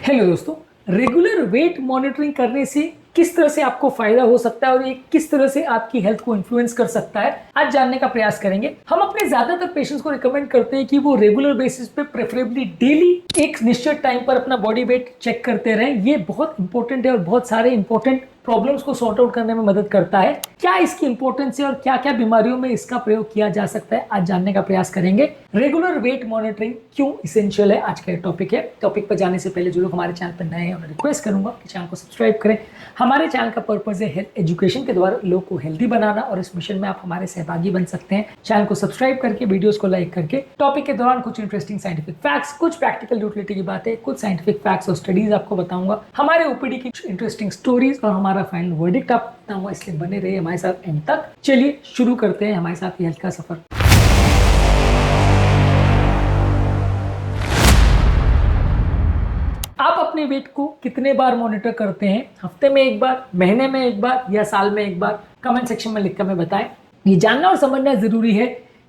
Hello दोस्तों, regular wait monitoring करने से किस तरह से आपको फायदा हो सकता है और ये किस तरह से आपकी हेल्थ को इन्फ्लुएंस कर सकता है, आज जानने का प्रयास करेंगे। हम अपने ज्यादातर पेशेंट्स को रिकमेंड करते हैं कि वो रेगुलर बेसिस पे प्रेफरेबली डेली एक निश्चित टाइम पर अपना बॉडी वेट चेक करते रहें। ये बहुत इंपॉर्टेंट है और बहुत सारे इंपॉर्टेंट प्रॉब्लम्स को सॉर्ट आउट करने में मदद करता है। क्या इसकी इंपॉर्टेंस है और क्या क्या बीमारियों में इसका प्रयोग किया जा सकता है, आज जानने का प्रयास करेंगे। रेगुलर वेट मॉनिटरिंग क्यों इसेंशियल है, आज का टॉपिक है। टॉपिक पर जाने से पहले जो लोग हमारे चैनल पर नए हैं उन्हें रिक्वेस्ट करूंगा कि चैनल को सब्सक्राइब करें। हमारे चैनल का पर्पज है हेल्थ एजुकेशन के द्वारा लोगों को हेल्दी बनाना और इस मिशन में आप हमारे सहभागी बन सकते हैं। चैनल को सब्सक्राइब करके, वीडियोस को लाइक करके। टॉपिक के दौरान कुछ इंटरेस्टिंग साइंटिफिक फैक्ट्स, कुछ प्रैक्टिकल यूटिलिटी की बातें, कुछ साइंटिफिक फैक्ट्स और स्टडीज आपको बताऊंगा, हमारे ओपीडी की इंटरेस्टिंग स्टोरीज और हमारा फाइनल वर्डिक्ट आपको बताऊंगा। इसलिए बने रहिए हमारे साथ एंड तक। चलिए शुरू करते हैं हमारे साथ हेल्थ का सफर। आप अपने वेट को कितने बार मॉनिटर करते हैं? हफ्ते में एक बार, महीने में एक बार या साल में एक बार? कमेंट सेक्शन में लिखकर हमें बताएं। ये जानना और समझना जरूरी है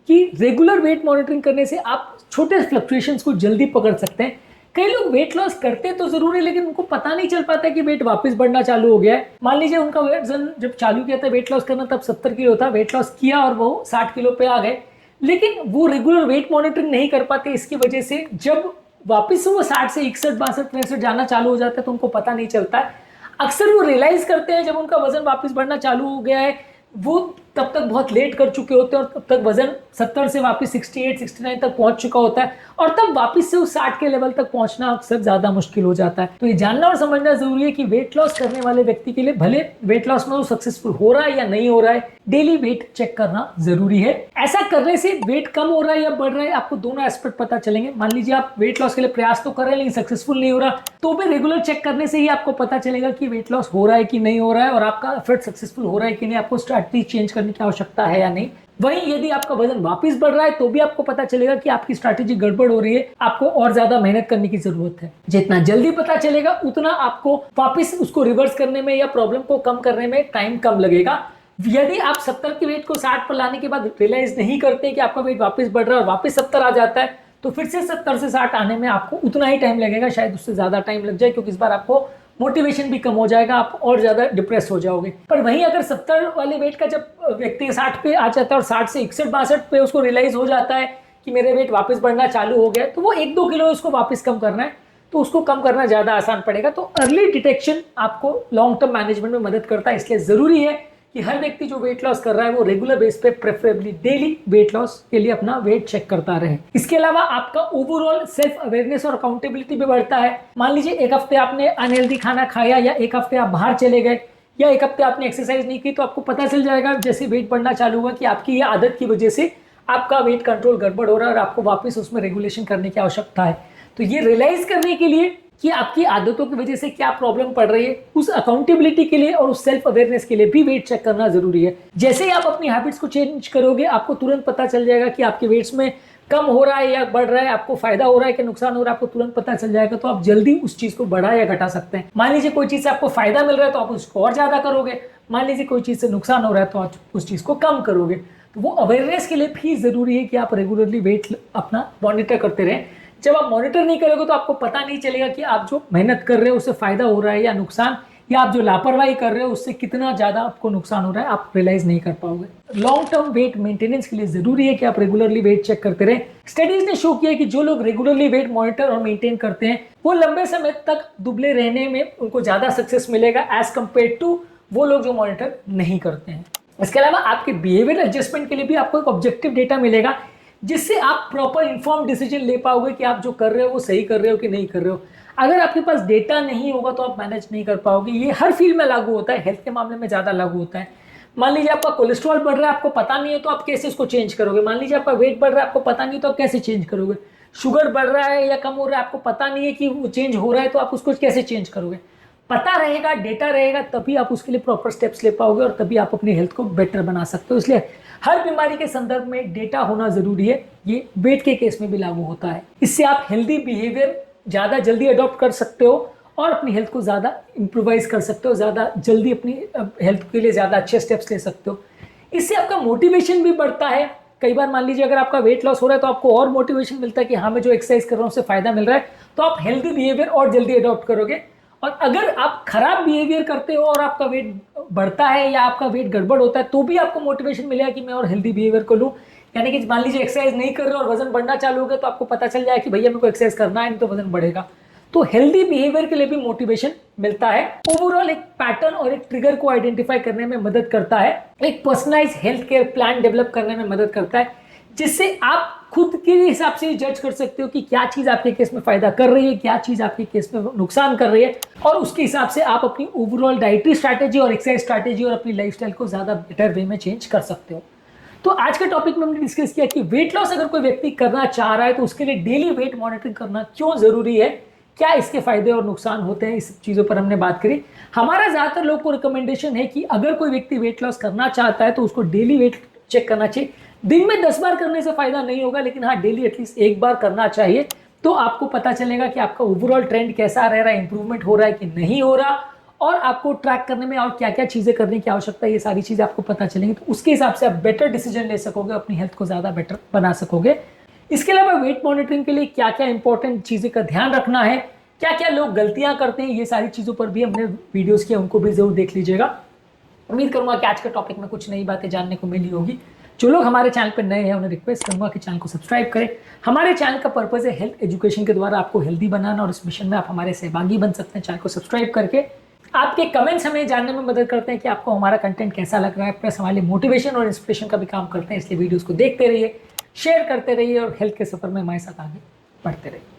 कि रेगुलर वेट मॉनिटरिंग करने से आप छोटे फ्लक्चुएशंस को जल्दी पकड़ सकते हैं। कई लोग वेट लॉस करते तो जरूर है, लेकिन उनको पता नहीं चल पाता कि वेट वापस बढ़ना चालू हो गया है। मान लीजिए उनका वजन जब चालू किया था वेट लॉस करना तब 70 किलो था, वेट लॉस किया और वो 60 किलो पे आ गए, लेकिन वो रेगुलर वेट मॉनिटरिंग नहीं कर पाते। इसकी वजह से जब वापस से वो 60 से 61, 62, 63 जाना चालू हो जाता है तो उनको पता नहीं चलता है। अक्सर वो रियलाइज करते हैं जब उनका वजन वापस बढ़ना चालू हो गया है, वो तब तक बहुत लेट कर चुके होते हैं और तब तक वजन 70 से वापस 68, 69 तक पहुंच चुका होता है और तब वापस से उस 60 के लेवल तक पहुंचना अक्सर ज्यादा मुश्किल हो जाता है। तो ये जानना और समझना जरूरी है कि वेट लॉस करने वाले व्यक्ति के लिए भले वेट लॉस में वो सक्सेसफुल हो रहा है या नहीं हो रहा है, डेली वेट चेक करना जरूरी है। ऐसा करने से वेट कम हो रहा है या बढ़ रहा है, आपको दोनों एस्पेक्ट पता चलेंगे। मान लीजिए आप वेट लॉस के लिए प्रयास तो कर रहे हैं लेकिन सक्सेसफुल नहीं हो रहा, तो भी रेगुलर चेक करने से ही आपको पता चलेगा कि वेट लॉस हो रहा है कि नहीं हो रहा है और आपका एफर्ट सक्सेसफुल हो रहा है कि नहीं, आपको स्ट्रैटेजी चेंज करने की आवश्यकता है या नहीं। वहीं यदि आपका वजन वापस बढ़ रहा है तो भी आपको पता चलेगा कि आपकी स्ट्रैटेजी गड़बड़ हो रही है, आपको और ज्यादा मेहनत करने की जरूरत है। जितना जल्दी पता चलेगा उतना आपको वापस उसको रिवर्स करने में या प्रॉब्लम को कम करने में टाइम कम लगेगा। यदि आप 70 के वेट को 60 पर लाने के बाद रियलाइज नहीं करते कि आपका वेट वापस बढ़ रहा है और वापस 70 आ जाता है, तो फिर से 70 से 60 आने में आपको उतना ही टाइम लगेगा, शायद उससे ज्यादा टाइम लग जाए, क्योंकि इस बार आपको मोटिवेशन भी कम हो जाएगा, आप और ज्यादा डिप्रेस हो जाओगे। पर वहीं अगर 70 वाले वेट का जब व्यक्ति 60 पे आ जाता है और 60 से 61, 62 पे उसको रियलाइज हो जाता है कि मेरे वेट वापस बढ़ना चालू हो गया, तो वो 1-2 किलो उसको वापस कम करना है, तो उसको कम करना ज्यादा आसान पड़ेगा। तो अर्ली डिटेक्शन आपको लॉन्ग टर्म मैनेजमेंट में मदद करता है। इसलिए जरूरी है कि हर व्यक्ति जो वेट लॉस कर रहा है वो रेगुलर बेस पे प्रेफरेबली डेली वेट लॉस के लिए अपना वेट चेक करता रहे। इसके अलावा आपका ओवरऑल सेल्फ अवेयरनेस और अकाउंटेबिलिटी भी बढ़ता है। मान लीजिए एक हफ्ते आपने अनहेल्दी खाना खाया या एक हफ्ते आप बाहर चले गए या एक हफ्ते आपने एक्सरसाइज नहीं की, तो आपको पता चल जाएगा जैसे वेट बढ़ना चालू हुआ कि आपकी ये आदत की वजह से आपका वेट कंट्रोल गड़बड़ हो रहा है और आपको वापस उसमें रेगुलेशन करने की आवश्यकता है। तो ये रियलाइज करने के लिए कि आपकी आदतों की वजह से क्या प्रॉब्लम पड़ रही है, उस अकाउंटेबिलिटी के लिए और उस सेल्फ अवेयरनेस के लिए भी वेट चेक करना जरूरी है। जैसे ही आप अपनी हैबिट्स को चेंज करोगे, आपको तुरंत पता चल जाएगा कि आपके वेट्स में कम हो रहा है या बढ़ रहा है, आपको फायदा हो रहा है कि नुकसान हो रहा है, आपको तुरंत पता चल जाएगा। तो आप जल्दी उस चीज को बढ़ा या घटा सकते हैं। मान लीजिए कोई चीज से आपको फायदा मिल रहा है तो आप उसको और ज्यादा करोगे, मान लीजिए कोई चीज से नुकसान हो रहा है तो आप उस चीज को कम करोगे। तो वो अवेयरनेस के लिए भी जरूरी है कि आप रेगुलरली वेट अपना मॉनिटर करते रहें। जब आप मॉनिटर नहीं करोगे तो आपको पता नहीं चलेगा कि आप जो मेहनत कर रहे हो उससे फायदा हो रहा है या नुकसान, या आप जो लापरवाही कर रहे हो उससे कितना ज्यादा आपको नुकसान हो रहा है, आप रियलाइज नहीं कर पाओगे। लॉन्ग टर्म वेट मेंटेनेंस के लिए जरूरी है कि आप रेगुलरली वेट चेक करते रहें। स्टडीज ने शो किया है कि जो लोग रेगुलरली वेट मॉनिटर और मेंटेन करते हैं वो लंबे समय तक दुबले रहने में उनको ज्यादा सक्सेस मिलेगा एज कंपेयर टू वो लोग जो मॉनिटर नहीं करते हैं। इसके अलावा आपके बिहेवियर एडजस्टमेंट के लिए भी आपको एक ऑब्जेक्टिव डेटा मिलेगा, जिससे आप प्रॉपर इन्फॉर्म डिसीजन ले पाओगे कि आप जो कर रहे हो वो सही कर रहे हो कि नहीं कर रहे हो। अगर आपके पास डेटा नहीं होगा तो आप मैनेज नहीं कर पाओगे। ये हर फील्ड में लागू होता है, हेल्थ के मामले में ज्यादा लागू होता है। मान लीजिए आपका कोलेस्ट्रॉल बढ़ रहा है, आपको पता नहीं है तो आप कैसे उसको चेंज करोगे। मान लीजिए आपका वेट बढ़ रहा है, आपको पता नहीं तो आप कैसे चेंज करोगे। शुगर बढ़ रहा है या कम हो रहा है, आपको पता नहीं है कि वो चेंज हो रहा है तो आप उसको कैसे चेंज करोगे। पता रहेगा, डेटा रहेगा, तभी आप उसके लिए प्रॉपर स्टेप्स ले पाओगे और तभी आप अपनी हेल्थ को बेटर बना सकते हो। इसलिए हर बीमारी के संदर्भ में डेटा होना जरूरी है। ये वेट के केस में भी लागू होता है। इससे आप हेल्दी बिहेवियर ज्यादा जल्दी अडॉप्ट कर सकते हो और अपनी हेल्थ को ज्यादा इंप्रूवाइज कर सकते हो, ज्यादा जल्दी अपनी हेल्थ के लिए ज्यादा अच्छे स्टेप्स ले सकते हो। इससे आपका मोटिवेशन भी बढ़ता है कई बार मान लीजिए अगर आपका वेट लॉस हो रहा है तो आपको और मोटिवेशन मिलता है कि हाँ मैं जो एक्सरसाइज कर रहा हूँ उससे फायदा मिल रहा है, तो आप हेल्दी बिहेवियर और जल्दी अडॉप्ट करोगे। और अगर आप खराब बिहेवियर करते हो और आपका वेट बढ़ता है या आपका वेट गड़बड़ होता है तो भी आपको मोटिवेशन मिलेगा कि मैं और हेल्दी बिहेवियर को लूँ। यानी कि मान लीजिए एक्सरसाइज नहीं कर रहे और वजन बढ़ना चालू हो गया तो आपको पता चल जाए कि भैया मेरे को एक्सरसाइज करना है नहीं तो वजन बढ़ेगा। तो हेल्दी बिहेवियर के लिए भी मोटिवेशन मिलता है। ओवरऑल एक पैटर्न और एक ट्रिगर को आइडेंटिफाई करने में मदद करता है, एक personalize health care plan develop करने में मदद करता है, जिससे आप खुद के हिसाब से जज कर सकते हो कि क्या चीज आपके केस में फायदा कर रही है, क्या चीज आपके केस में नुकसान कर रही है, और उसके हिसाब से आप अपनी ओवरऑल डाइटरी स्ट्रैटेजी और एक्सरसाइज स्ट्रैटेजी और अपनी लाइफस्टाइल को ज्यादा बेटर वे में चेंज कर सकते हो। तो आज के टॉपिक में हमने डिस्कस किया कि वेट लॉस अगर कोई व्यक्ति करना चाह रहा है तो उसके लिए डेली वेट मॉनिटरिंग करना क्यों जरूरी है, क्या इसके फायदे और नुकसान होते हैं, इस चीजों पर हमने बात करी। हमारा ज्यादातर लोगों को रिकमेंडेशन है कि अगर कोई व्यक्ति वेट लॉस करना चाहता है तो उसको डेली वेट चेक करना चाहिए। दिन में 10 बार करने से फायदा नहीं होगा, लेकिन हाँ डेली एटलीस्ट एक बार करना चाहिए, तो आपको पता चलेगा कि आपका ओवरऑल ट्रेंड कैसा रह रहा है, इंप्रूवमेंट हो रहा है कि नहीं हो रहा, और आपको ट्रैक करने में और क्या क्या चीजें करने की आवश्यकता है, ये सारी चीजें आपको पता चलेंगी। तो उसके हिसाब से आप बेटर डिसीजन ले सकोगे, अपनी हेल्थ को ज्यादा बेटर बना सकोगे। इसके अलावा वेट मॉनिटरिंग के लिए क्या क्या इंपॉर्टेंट चीजें का ध्यान रखना है, क्या क्या लोग गलतियां करते हैं, ये सारी चीजों पर भी हमने वीडियोस किए, उनको भी जरूर देख लीजिएगा। उम्मीद करूंगा कि आज के टॉपिक में कुछ नई बातें जानने को मिली होगी। जो लोग हमारे चैनल पर नए हैं उन्हें रिक्वेस्ट करूंगा कि चैनल को सब्सक्राइब करें। हमारे चैनल का पर्पस है हेल्थ एजुकेशन के द्वारा आपको हेल्दी बनाना, और इस मिशन में आप हमारे सहभागी बन सकते हैं चैनल को सब्सक्राइब करके। आपके कमेंट्स हमें जानने में मदद करते हैं कि आपको हमारा कंटेंट कैसा लग रहा है, प्लस हमारे मोटिवेशन और इंस्पिरेशन का भी काम करते हैं। इसलिए वीडियोस को देखते रहिए, शेयर करते रहिए और हेल्थ के सफर में हमारे साथ आगे बढ़ते रहिए।